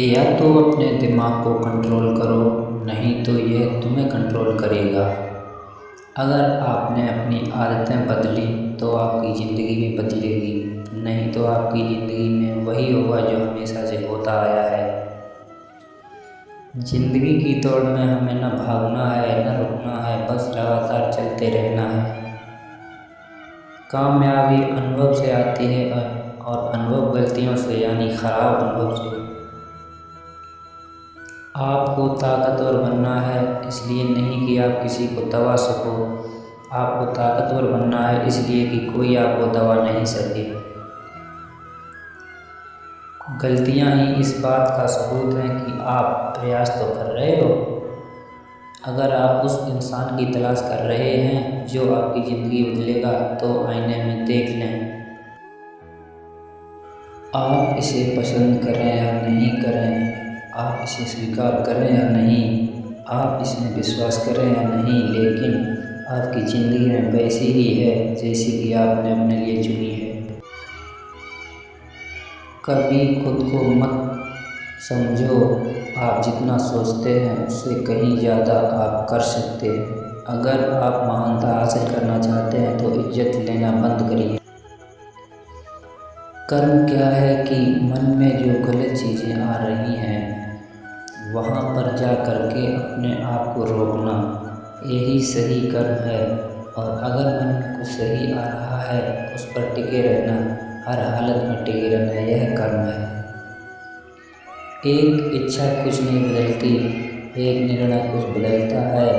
या तो अपने दिमाग को कंट्रोल करो, नहीं तो यह तुम्हें कंट्रोल करेगा। अगर आपने अपनी आदतें बदली तो आपकी ज़िंदगी भी बदलेगी, नहीं तो आपकी ज़िंदगी में वही होगा जो हमेशा से होता आया है। ज़िंदगी की दौड़ में हमें न भागना है न रुकना है, बस लगातार चलते रहना है। कामयाबी अनुभव से आती है और अनुभव गलतियों से यानी ख़राब अनुभव से। आपको ताकतवर बनना है, इसलिए नहीं कि आप किसी को दबा सको। आपको ताकतवर बनना है इसलिए कि कोई आपको दबा नहीं सके। गलतियां ही इस बात का सबूत हैं कि आप प्रयास तो कर रहे हो। अगर आप उस इंसान की तलाश कर रहे हैं जो आपकी ज़िंदगी बदलेगा, तो आईने में देख लें। आप इसे पसंद करें या नहीं करें, आप इसे स्वीकार करें या नहीं, आप इसमें विश्वास करें या नहीं, लेकिन आपकी ज़िंदगी में वैसी ही है जैसी कि आपने अपने लिए चुनी है। कभी खुद को मत समझो, आप जितना सोचते हैं उससे कहीं ज़्यादा आप कर सकते हैं। अगर आप महानता हासिल करना चाहते हैं तो इज्जत लेना बंद करिए। कर्म क्या है कि मन में जो गलत चीज़ें आ रही हैं वहाँ पर जा कर के अपने आप को रोकना, यही सही कर्म है। और अगर मन को सही आ रहा है उस पर टिके रहना, हर हालत में टिके रहना, यह कर्म है। एक इच्छा कुछ नहीं बदलती, एक निर्णय कुछ बदलता है,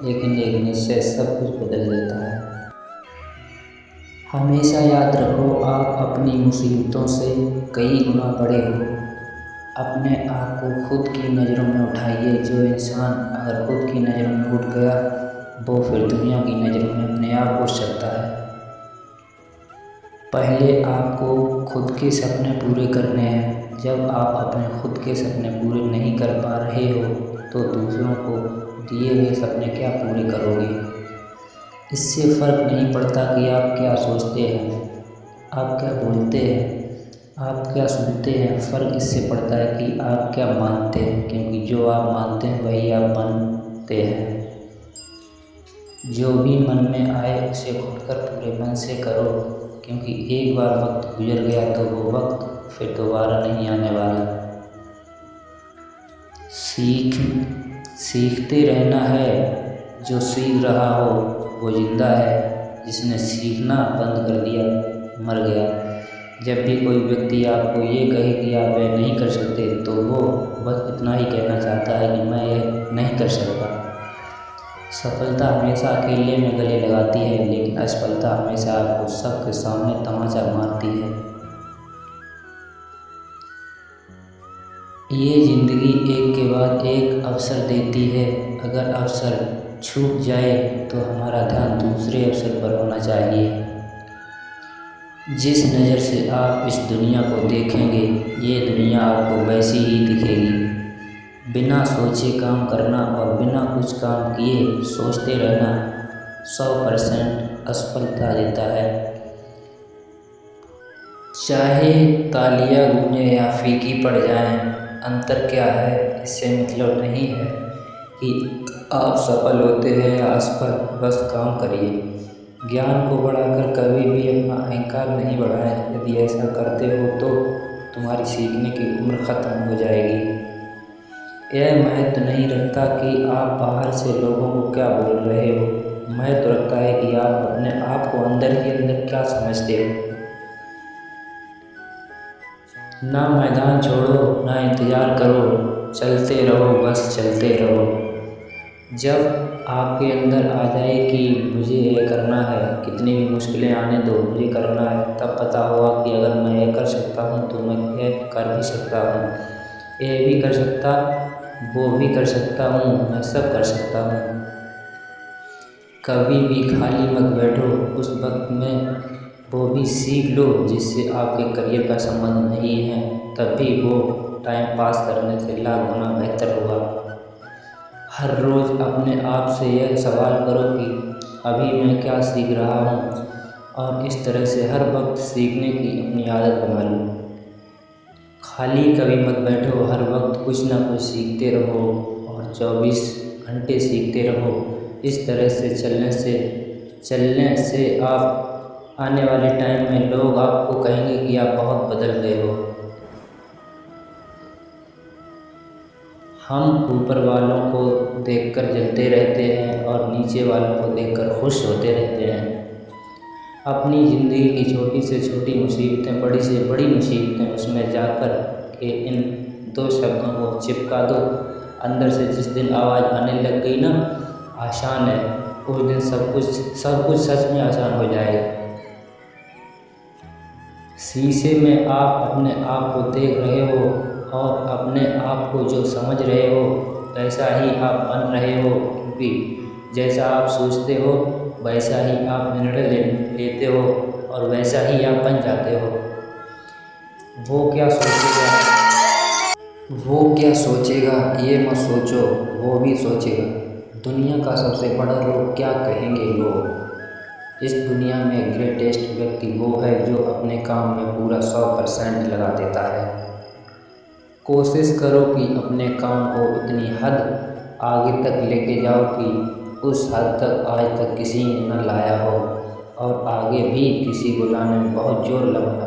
लेकिन एक निश्चय सब कुछ बदल देता है। हमेशा याद रखो, आप अपनी मुसीबतों से कई गुना बड़े हो। अपने आप को खुद की नज़रों में उठाइए। जो इंसान अगर खुद की नज़रों में उठ गया, वो फिर दुनिया की नज़रों में अपने आप उठ सकता है। पहले आपको खुद के सपने पूरे करने हैं। जब आप अपने खुद के सपने पूरे नहीं कर पा रहे हो, तो दूसरों को दिए हुए सपने क्या पूरे करोगे। इससे फ़र्क नहीं पड़ता कि आप क्या सोचते हैं, आप क्या बोलते हैं, आप क्या सुनते हैं। फ़र्क इससे पड़ता है कि आप क्या मानते हैं, क्योंकि जो आप मानते हैं वही आप बनते हैं। जो भी मन में आए उसे खुलकर पूरे मन से करो, क्योंकि एक बार वक्त गुजर गया तो वो वक्त फिर दोबारा नहीं आने वाला। सीखते रहना है। जो सीख रहा हो वो जिंदा है, जिसने सीखना बंद कर दिया मर गया। जब भी कोई व्यक्ति आपको ये कहे कि आप यह नहीं कर सकते, तो वो बस इतना ही कहना चाहता है कि मैं यह नहीं कर सकता। सफलता हमेशा अकेले में गले लगाती है, लेकिन असफलता हमेशा आपको सबके सामने तमाचा मारती है। ये ज़िंदगी एक के बाद एक अवसर देती है। अगर अवसर छूट जाए तो हमारा ध्यान दूसरे अवसर पर होना चाहिए। जिस नज़र से आप इस दुनिया को देखेंगे, ये दुनिया आपको वैसी ही दिखेगी। बिना सोचे काम करना और बिना कुछ काम किए सोचते रहना 100% असफलता देता है। चाहे तालियां गूंजे या फीकी पड़ जाएं, अंतर क्या है इससे मतलब नहीं है कि आप सफल होते हैं या असफल। बस काम करिए। ज्ञान को बढ़ाकर कभी भी अपना अहंकार नहीं बढ़ाएं। यदि ऐसा करते हो तो तुम्हारी सीखने की उम्र ख़त्म हो जाएगी। यह महत्व नहीं रखता कि आप बाहर से लोगों को क्या बोल रहे हो, महत्व रखता है कि आप अपने आप को अंदर ही अंदर क्या समझते हो। ना मैदान छोड़ो, ना इंतज़ार करो, चलते रहो, बस चलते रहो। जब आपके अंदर आ जाए कि मुझे ये करना है, कितनी भी मुश्किलें आने दो, मुझे करना है, तब पता होगा कि अगर मैं ये कर सकता हूँ तो मैं ये कर भी सकता हूँ। ये भी कर सकता, वो भी कर सकता हूँ, मैं सब कर सकता हूँ। कभी भी खाली मत बैठो। उस वक्त में वो भी सीख लो जिससे आपके करियर का संबंध नहीं है, तब भी वो टाइम पास करने से लाख गुना बेहतर होगा। हर रोज़ अपने आप से यह सवाल करो कि अभी मैं क्या सीख रहा हूँ, और इस तरह से हर वक्त सीखने की अपनी आदत बना लो। खाली कभी मत बैठो, हर वक्त कुछ ना कुछ सीखते रहो और 24 घंटे सीखते रहो। इस तरह से चलने से आप आने वाले टाइम में लोग आपको कहेंगे कि आप बहुत बदल गए हो। हम ऊपर वालों को देखकर जलते रहते हैं और नीचे वालों को देखकर खुश होते रहते हैं। अपनी ज़िंदगी की छोटी से छोटी मुसीबतें, बड़ी से बड़ी मुसीबतें, उसमें जाकर के इन दो शब्दों को चिपका दो। अंदर से जिस दिन आवाज़ आने लग गई ना, आसान है, उस दिन सब कुछ सच में आसान हो जाएगा। शीशे में आप अपने आप को देख रहे हो और अपने आप को जो समझ रहे हो वैसा ही आप बन रहे हो, क्योंकि जैसा आप सोचते हो वैसा ही आप निर्णय लेते हो और वैसा ही आप बन जाते हो। वो क्या सोचेगा ये मत सोचो, वो भी सोचेगा। दुनिया का सबसे बड़ा रोग क्या कहेंगे लोग। इस दुनिया में ग्रेटेस्ट व्यक्ति वो है जो अपने काम में पूरा 100% लगा देता है। कोशिश करो कि अपने काम को इतनी हद आगे तक लेके जाओ कि उस हद तक आज तक किसी ने न लाया हो और आगे भी किसी को लाने में बहुत जोर लगना